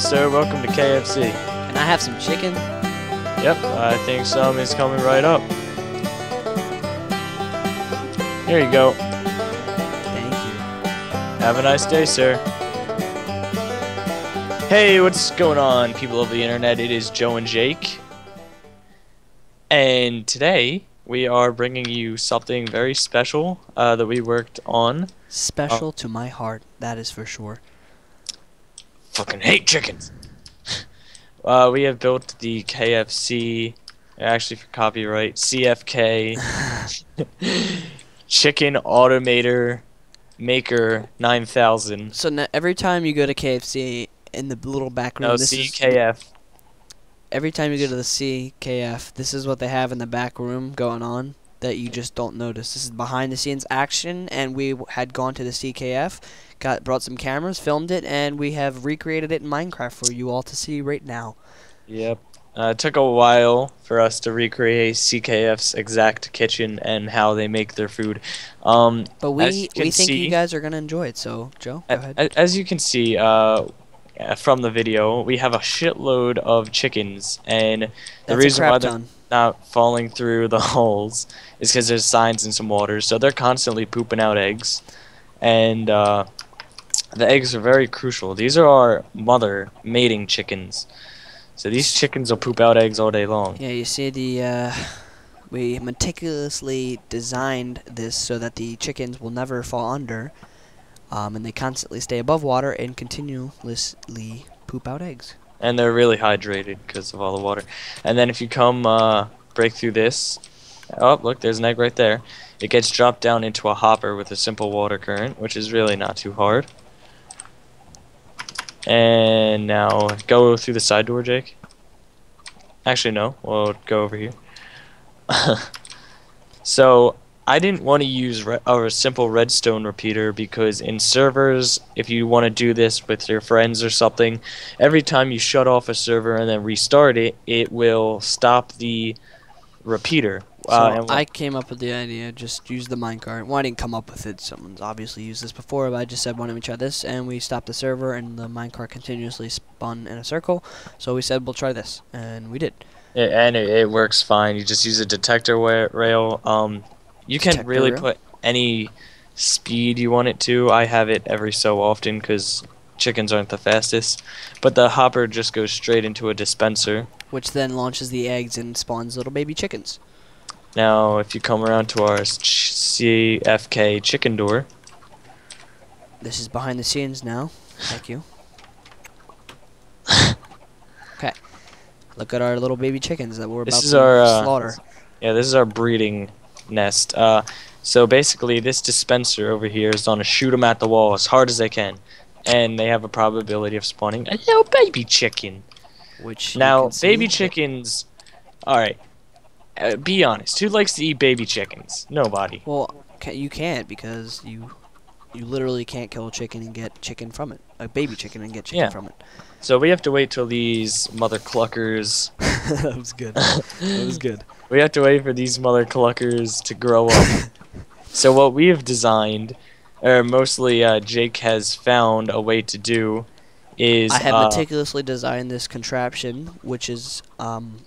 sir. Welcome to KFC. Can I have some chicken? Yep, I think some is coming right up. Here you go. Thank you. Have a nice day, sir. Hey, what's going on, people of the internet? It is Joe and Jake. And today, we are bringing you something very special that we worked on. Special to my heart, that is for sure. Fucking hate chickens! We have built the KFC, actually for copyright, CFK Chicken Automator Maker 9000. So every time you go to KFC in the little back room, No, CKF. Every time you go to the CKF, this is what they have in the back room going on that you just don't notice. This is behind the scenes action, and we had gone to the CKF, brought some cameras, filmed it, and we have recreated it in Minecraft for you all to see right now. Yep. It took a while for us to recreate CKF's exact kitchen and how they make their food. But we think you guys are going to enjoy it, so Joe, go ahead. As you can see from the video, we have a shitload of chickens, and the reason why they're not falling through the holes is because there's signs in some water, so they're constantly pooping out eggs. And the eggs are very crucial. These are our mother mating chickens. So these chickens will poop out eggs all day long. Yeah, you see we meticulously designed this so that the chickens will never fall under, and they constantly stay above water and continuously poop out eggs. And they're really hydrated because of all the water. And then if you come break through this, oh look, there's an egg right there. It gets dropped down into a hopper with a simple water current, which is really not too hard. And now go through the side door, Jake. Actually, no. We'll go over here. So I didn't want to use a simple redstone repeater because in servers, if you want to do this with your friends or something, every time you shut off a server and then restart it, it will stop the repeater. So I came up with the idea, just use the minecart. Well, I didn't come up with it. Someone's obviously used this before, but I just said, why don't we try this? And we stopped the server, and the minecart continuously spun in a circle. So we said, we'll try this, and we did. Yeah, and it works fine. You just use a detector rail. You can really put any speed you want it to. I have it every so often because chickens aren't the fastest. But the hopper just goes straight into a dispenser, which then launches the eggs and spawns little baby chickens. Now, if you come around to our CFK chicken door. This is behind the scenes now. Thank you. Okay. Look at our little baby chickens that we're about to slaughter. Yeah, this is our breeding nest. So basically, this dispenser over here is going to shoot them at the wall as hard as they can. And they have a probability of spawning a little baby chicken. Which now, baby chickens... Alright. Be honest. Who likes to eat baby chickens? Nobody. Well, you can't because you literally can't kill a chicken and get chicken from it. A baby chicken and get chicken from it. So we have to wait till these mother cluckers... That was good. That was good. We have to wait for these mother cluckers to grow up. So what we have designed, or mostly Jake has found a way to do, is... I have meticulously designed this contraption, which is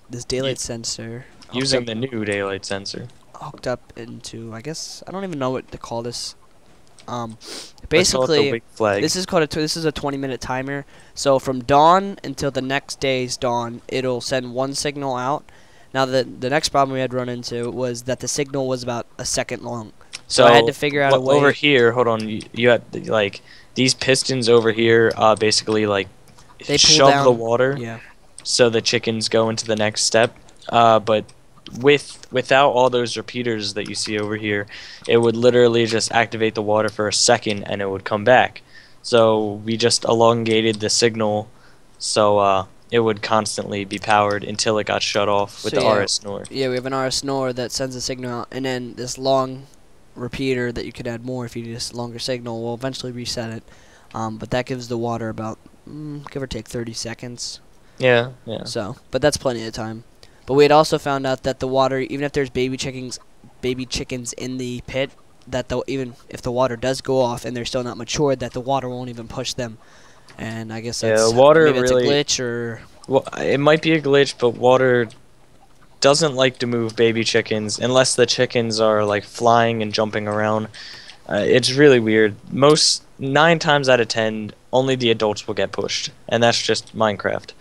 this daylight sensor. Using the new daylight sensor. Hooked up into, I guess, I don't even know what to call this. Basically, this is called this is a 20-minute timer. So from dawn until the next day's dawn, it'll send one signal out. Now the next problem we had run into was that the signal was about a second long. So I had to figure out a way. Over here, hold on, you had like these pistons over here. Basically, like they shove the water. Yeah. So the chickens go into the next step. But without all those repeaters that you see over here, it would literally just activate the water for a second and it would come back. So we just elongated the signal so it would constantly be powered until it got shut off with the RS NOR. Yeah, we have an RS NOR that sends a signal out, and then this long repeater that you could add more if you use longer signal will eventually reset it. But that gives the water about give or take 30 seconds. Yeah. So, but that's plenty of time. But we had also found out that the water, even if there's baby chickens in the pit, that even if the water does go off and they're still not matured, that the water won't even push them And I guess Yeah, that's water maybe it's a really. glitch or. Well, it might be a glitch, but water doesn't like to move baby chickens unless the chickens are like flying and jumping around. It's really weird. Most 9 times out of 10, only the adults will get pushed, and that's just Minecraft.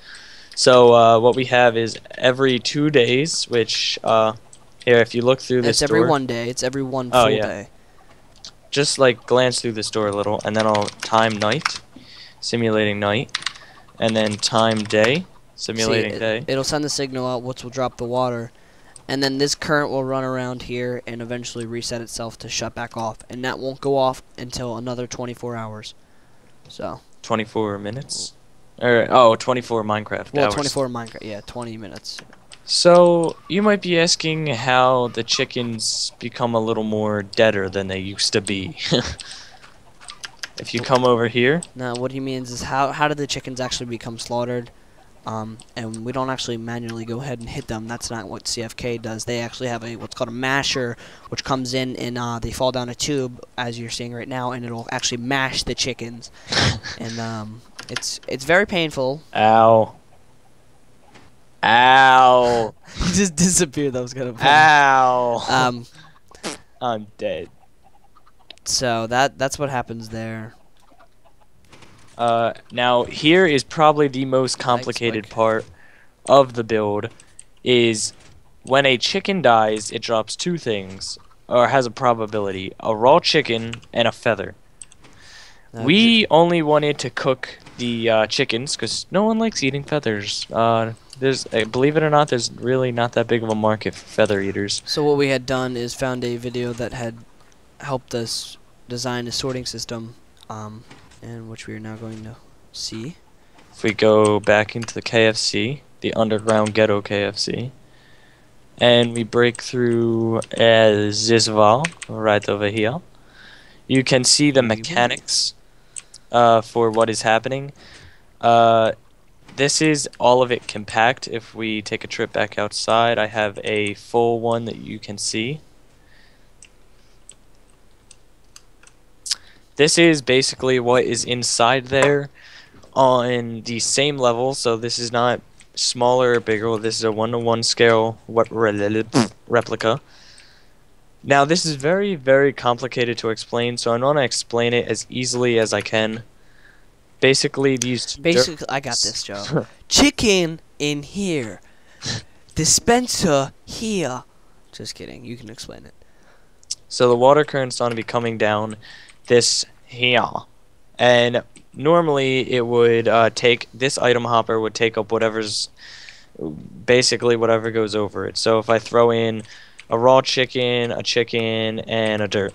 So what we have is every 2 days, which here, if you look through this It's every door. one day. It's every one Oh full yeah. day. Just like glance through this door a little, and then I'll time night, simulating night, and then time day, simulating day. It'll send the signal out, which will drop the water, and then this current will run around here and eventually reset itself to shut back off, and that won't go off until another 24 hours. So 24 minutes? Or, oh, 24 Minecraft well, hours. 24 Minecraft, yeah, 20 minutes. So, you might be asking how the chickens become a little more deader than they used to be. If you come over here. Now, what he means is how did the chickens actually become slaughtered? And we don't actually manually go ahead and hit them. That's not what CFK does. They actually have what's called a masher, which comes in and they fall down a tube, as you're seeing right now, and it'll actually mash the chickens. And it's very painful. Ow. Ow. He just disappeared. That was kind of funny. Ow. I'm dead. So that's what happens there. Now here is probably the most complicated part of the build, is when a chicken dies, it drops 2 things, or has a probability: a raw chicken and a feather. We only wanted to cook the chickens because no one likes eating feathers. Believe it or not, there's really not that big of a market for feather eaters. So what we had done is found a video that had helped us design a sorting system, and which we are now going to see. If we go back into the KFC, the underground ghetto KFC, and we break through this wall right over here, you can see the mechanics for what is happening. This is all of it compact. If we take a trip back outside, I have a full one that you can see. This is basically what is inside there on the same level, so this is not smaller or bigger. This is a 1-to-1 scale replica. Now this is very, very complicated to explain, so I'm going to explain it as easily as I can. Basically, I got this, Joe. Chicken in here. Dispenser here. Just kidding. You can explain it. So the water current's going to be coming down this here, and normally it would take this item hopper would take up basically whatever goes over it. So if I throw in a raw chicken, a chicken, and a dirt,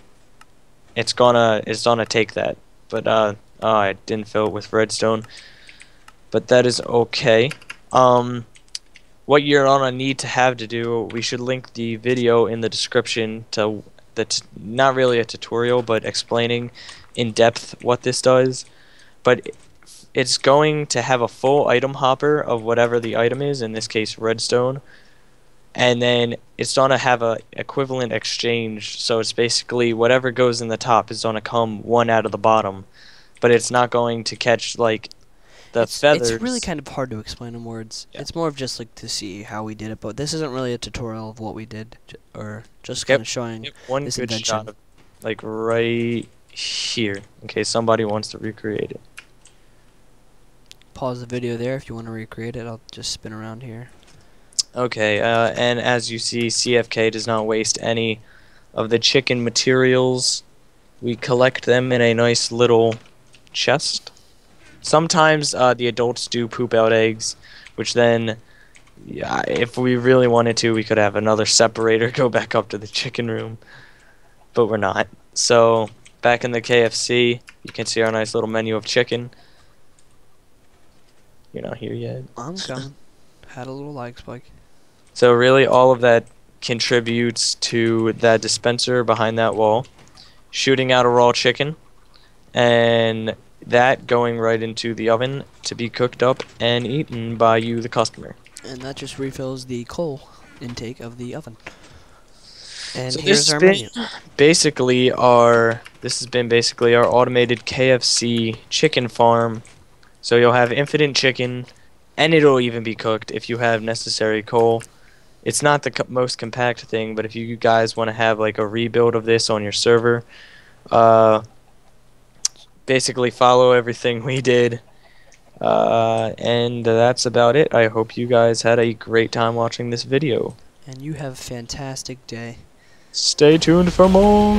it's gonna take that. But I didn't fill it with redstone, but that is okay. What you're gonna need to have to do, we should link the video in the description to not really a tutorial, but explaining in depth what this does. But it's going to have a full item hopper of whatever the item is, in this case redstone, and then it's going to have a equivalent exchange. So it's basically whatever goes in the top is going to come one out of the bottom, but it's not going to catch like the feathers. It's really kind of hard to explain in words. Yeah. It's more of just like to see how we did it, but this isn't really a tutorial of what we did, or just kind of showing one this good invention. shot of, like right here, in case somebody wants to recreate it. Pause the video there if you want to recreate it. I'll just spin around here. Okay, and as you see, CFK does not waste any of the chicken materials. We collect them in a nice little chest. Sometimes the adults do poop out eggs, which then, yeah, if we really wanted to, we could have another separator go back up to the chicken room, but we're not. So back in the KFC, you can see our nice little menu of chicken. You're not here yet. I'm coming. Had a little lag spike. So really all of that contributes to that dispenser behind that wall, shooting out a raw chicken, and that going right into the oven to be cooked up and eaten by you, the customer. And that just refills the coal intake of the oven. And so here's our menu. This has been basically our automated KFC chicken farm So you'll have infinite chicken, and it'll even be cooked if you have necessary coal. It's not the most compact thing, but if you guys want to have like a rebuild of this on your server, basically follow everything we did. And that's about it. I hope you guys had a great time watching this video. And you have a fantastic day. Stay tuned for more.